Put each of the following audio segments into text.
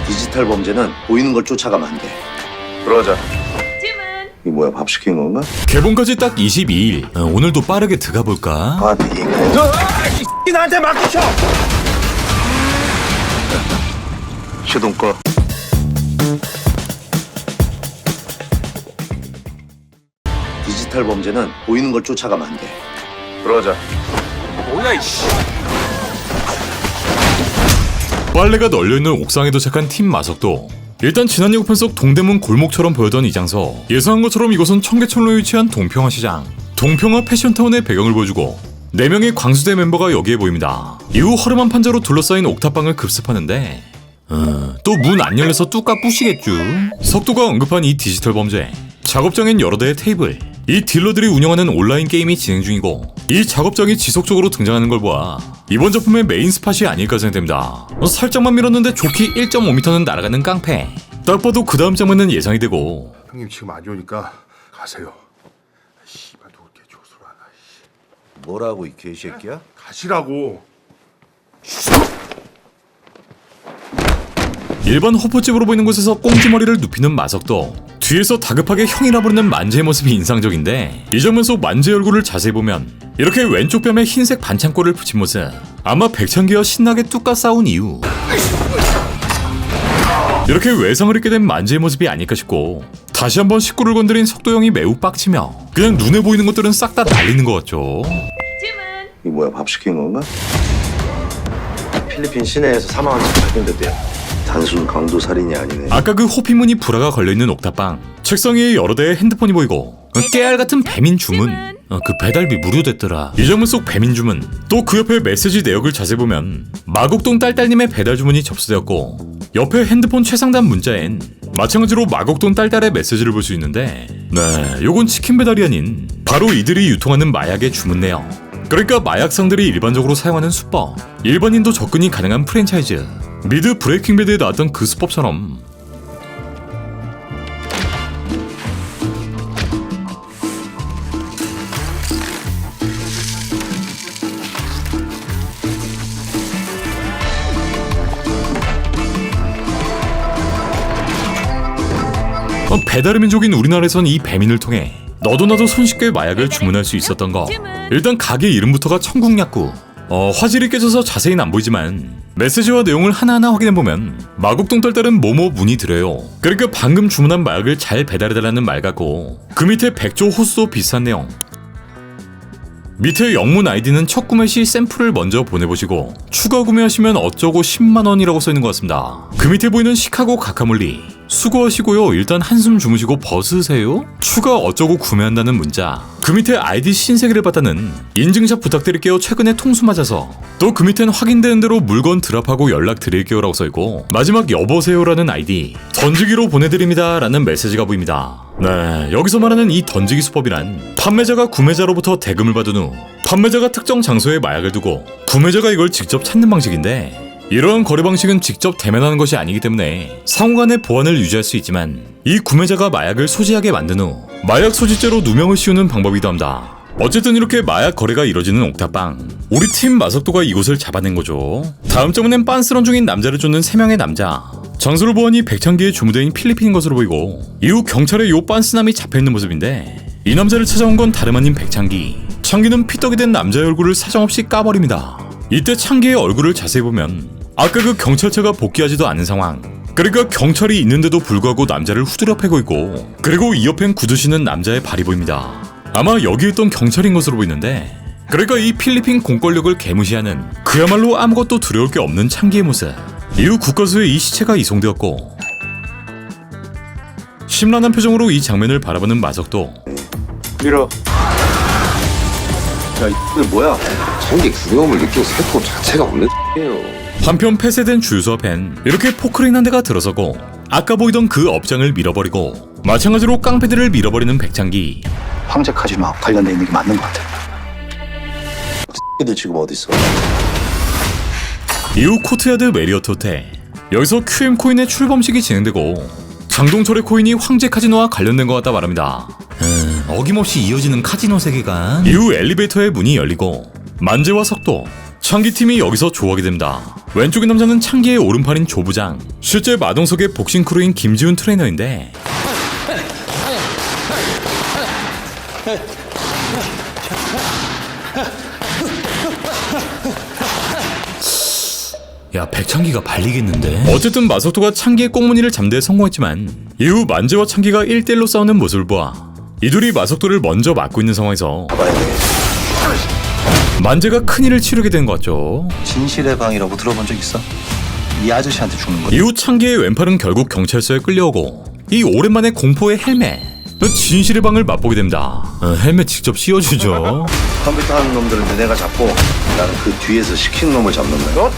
디지털 범죄는 보이는 걸 쫓아가면 안 돼. 들어가자. 이 뭐야, 밥 시킨 건가? 개봉까지 딱 22일. 오늘도 빠르게 들어가볼까? 아, 되게 이 나한테 맡기셔. 시동 꺼. 디지털 범죄는 보이는 걸 쫓아가면 안 돼. 들어가자. 뭐야 이씨. 빨래가 널려있는 옥상에 도착한 팀 마석도 일단 지난 예고편 속 동대문 골목처럼 보여던 이 장소, 예상한 것처럼 이곳은 청계천로에 위치한 동평화 시장, 동평화 패션타운의 배경을 보여주고 4명의 광수대 멤버가 여기에 보입니다. 이후 허름한 판자로 둘러싸인 옥탑방을 급습하는데 또 문 안 열려서 뚜까 부시겠쥬. 석도가 언급한 이 디지털 범죄, 작업장엔 여러 대의 테이블, 이 딜러들이 운영하는 온라인 게임이 진행 중이고 이 작업장이 지속적으로 등장하는 걸 보아 이번 작품의 메인 스팟이 아닐까 생각됩니다. 살짝만 밀었는데 좋게 1.5m는 날아가는 깡패. 딱 봐도 그 다음 장면은 예상이 되고, 형님 지금 안 좋으니까 가세요. 씨발 누구 이렇게 조소를 하나. 뭐라고 이 개새끼야? 가시라고. 일반 호프집으로 보이는 곳에서 꽁지머리를 눕히는 마석도 뒤에서 다급하게 형이라 부르는 만재의 모습이 인상적인데, 이 장면 속 만재의 얼굴을 자세히 보면 이렇게 왼쪽 뺨에 흰색 반창고를 붙인 모습, 아마 백창기와 신나게 뚜까 싸운 이유, 이렇게 외상을 입게 된 만재의 모습이 아닐까 싶고, 다시 한번 식구를 건드린 석도형이 매우 빡치며 그냥 눈에 보이는 것들은 싹 다 날리는 것 같죠. 이 뭐야, 밥 시킨 건가? 필리핀 시내에서 사망한 차 발견됐대요. 단순 강도 살인이 아니네. 아까 그 호피무늬 불화가 걸려있는 옥탑방, 책상 위에 여러 대의 핸드폰이 보이고 깨알 같은 배민 주문, 그 배달비 무료됐더라. 이 장면 속 배민 주문, 또 그 옆에 메시지 내역을 자세히 보면 마곡동 딸딸님의 배달 주문이 접수되었고, 옆에 핸드폰 최상단 문자엔 마찬가지로 마곡동 딸딸의 메시지를 볼 수 있는데, 네, 요건 치킨 배달이 아닌 바로 이들이 유통하는 마약의 주문 내용. 그러니까 마약상들이 일반적으로 사용하는 수법, 일반인도 접근이 가능한 프랜차이즈, 미드 브레이킹 배드에 나왔던 그 수법처럼 배달의 민족인 우리나라에선 이 배민을 통해 너도 나도 손쉽게 마약을 주문할 수 있었던 거. 일단 가게 이름부터가 천국약국. 화질이 깨져서 자세히는 안 보이지만 메시지와 내용을 하나하나 확인해보면 마곡동 딸딸은 뭐뭐 문의 드려요. 그러니까 방금 주문한 마약을 잘 배달해달라는 말 같고, 그 밑에 백조 호수도 비슷한 내용, 밑에 영문 아이디는 첫 구매 시 샘플을 먼저 보내보시고 추가 구매하시면 어쩌고 10만원이라고 써있는 것 같습니다. 그 밑에 보이는 시카고 가카몰리, 수고하시고요, 일단 한숨 주무시고 벗으세요? 추가 어쩌고 구매한다는 문자, 그 밑에 아이디 신세계를 받다는 인증샷 부탁드릴게요, 최근에 통수 맞아서, 또 그 밑엔 확인되는 대로 물건 드랍하고 연락드릴게요 라고 써있고, 마지막 여보세요 라는 아이디, 던지기로 보내드립니다 라는 메시지가 보입니다. 네, 여기서 말하는 이 던지기 수법이란 판매자가 구매자로부터 대금을 받은 후 판매자가 특정 장소에 마약을 두고 구매자가 이걸 직접 찾는 방식인데, 이러한 거래 방식은 직접 대면하는 것이 아니기 때문에 상호간의 보안을 유지할 수 있지만, 이 구매자가 마약을 소지하게 만든 후 마약 소지죄로 누명을 씌우는 방법이기도 합니다. 어쨌든 이렇게 마약 거래가 이뤄지는 옥탑방, 우리 팀 마석도가 이곳을 잡아낸 거죠. 다음 장면엔 빤스런 중인 남자를 쫓는 3명의 남자, 장소를 보아하니 백창기의 주무대인 필리핀인 것으로 보이고, 이후 경찰에 요 빤스남이 잡혀있는 모습인데, 이 남자를 찾아온 건 다름 아닌 백창기. 창기는 피떡이 된 남자의 얼굴을 사정없이 까버립니다. 이때 창기의 얼굴을 자세히 보면 아까 그 경찰차가 복귀하지도 않은 상황, 그러니까 경찰이 있는데도 불구하고 남자를 후드려 패고 있고, 그리고 이 옆엔 구두 신은 남자의 발이 보입니다. 아마 여기 있던 경찰인 것으로 보이는데, 그러니까 이 필리핀 공권력을 개무시하는 그야말로 아무것도 두려울 게 없는 창기의 모습. 이후 국과수에 이 시체가 이송되었고, 심란한 표정으로 이 장면을 바라보는 마석도 밀어. 야, 이게 뭐야? 성게 두려움을 느끼고 세포 자체가 없는 X예요. 한편 폐쇄된 주유소 앞엔 이렇게 포크레인 한 대가 들어서고 아까 보이던 그 업장을 밀어버리고, 마찬가지로 깡패들을 밀어버리는 백창기. 황제 카지노 관련돼 있는 게 맞는 것 같아. 애들 지금 어디 있어? 이후 코트야드 메리어트 호텔, 여기서 QM 코인의 출범식이 진행되고 장동철의 코인이 황제 카지노와 관련된 것 같다 말합니다. 어김없이 이어지는 카지노 세계관. 이후 엘리베이터의 문이 열리고 만재와 석도, 창기팀이 여기서 조하게 됩니다. 왼쪽의 남자는 창기의 오른팔인 조부장, 실제 마동석의 복싱 크루인 김지훈 트레이너인데 야, 백창기가 발리겠는데? 어쨌든 마석도가 창기의 꽁무니를 잠재에 성공했지만 이후 만재와 창기가 1대1로 싸우는 모습을 보아 이 둘이 마석도를 먼저 맞고 있는 상황에서 만재가 큰일을 치르게 된 것 같죠. 진실의 방이라고 들어본 적 있어? 이 아저씨한테 죽는 거야. 이후 창기의 왼팔은 결국 경찰서에 끌려오고 이 오랜만에 공포의 헬멧, 진실의 방을 맛보게 됩니다. 헬멧 직접 씌워주죠. 컴퓨터 하는 놈들은 내가 잡고 나는 그 뒤에서 시킨 놈을 잡는 거야.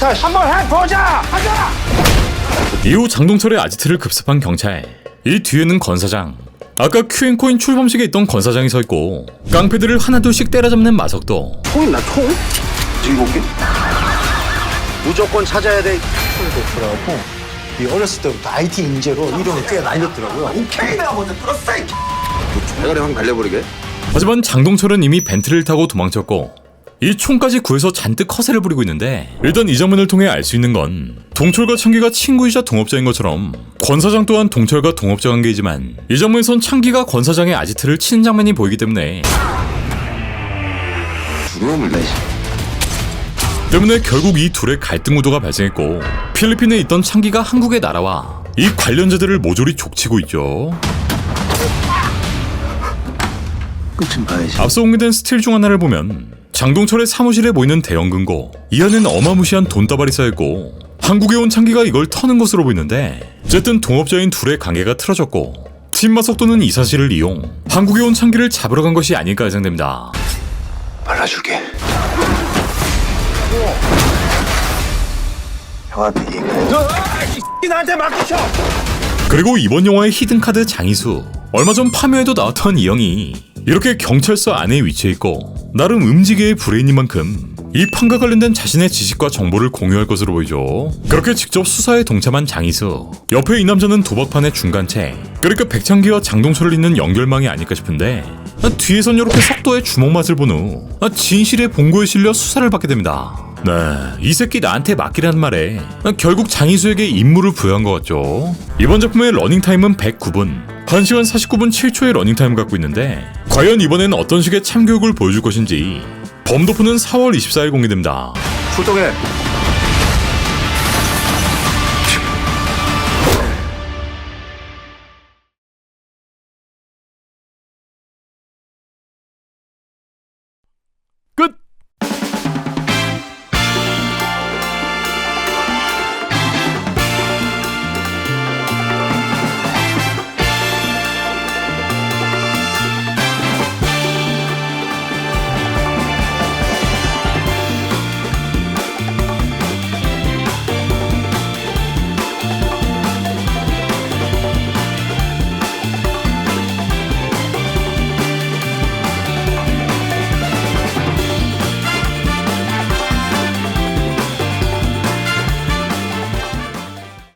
이후 장동철의 아지트를 급습한 경찰. 이 뒤에는 권사장, 아까 큐앤코인 출범식에 있던 권사장이 서 있고 깡패들을 하나둘씩 때려잡는 마석도. 총 있나 총? 지금 올게. 무조건 찾아야 돼. 그러고 이 어렸을 때부터 IT 인재로 이름을 꽤 날렸더라고요. 오케이, 내가 먼저 들었어. 대가리 확 날려버리게. 하지만 장동철은 이미 벤트를 타고 도망쳤고 이 총까지 구해서 잔뜩 허세를 부리고 있는데, 일단 이 장면을 통해 알 수 있는 건 동철과 창기가 친구이자 동업자인 것처럼 권사장 또한 동철과 동업자 관계이지만 이 장면에선 창기가 권사장의 아지트를 치는 장면이 보이기 때문에 죽음을 내시. 결국 이 둘의 갈등 구도가 발생했고 필리핀에 있던 창기가 한국에 날아와 이 관련자들을 모조리 족치고 있죠. 끝은 봐야지. 앞서 공개된 스틸 중 하나를 보면 장동철의 사무실에 보이는 대형 금고, 이 안엔 어마무시한 돈다발이 쌓여있고 한국에 온 창기가 이걸 터는 것으로 보이는데, 어쨌든 동업자인 둘의 관계가 틀어졌고 팀 마석도는 이 사실을 이용 한국에 온 창기를 잡으러 간 것이 아닐까 예상됩니다. 발라줄게. 형한테 얘기해. 그리고 이번 영화의 히든카드 장이수, 얼마 전 파묘에도 나왔던 이 형이 이렇게 경찰서 안에 위치해 있고 나름 음지계의 브레인인 만큼 이 판과 관련된 자신의 지식과 정보를 공유할 것으로 보이죠. 그렇게 직접 수사에 동참한 장이수, 옆에 이 남자는 도박판의 중간체, 그러니까 백창기와 장동철을 잇는 연결망이 아닐까 싶은데 뒤에선 이렇게 석도의 주먹 맛을 본 후 진실의 본고에 실려 수사를 받게 됩니다. 네, 이 새끼 나한테 맡기라는 말에 결국 장이수에게 임무를 부여한 것 같죠. 이번 작품의 러닝타임은 109분, 1시간 49분 7초의 러닝타임을 갖고 있는데 과연 이번엔 어떤 식의 참교육을 보여줄 것인지 범도프는 4월 24일 공개됩니다. 출동해.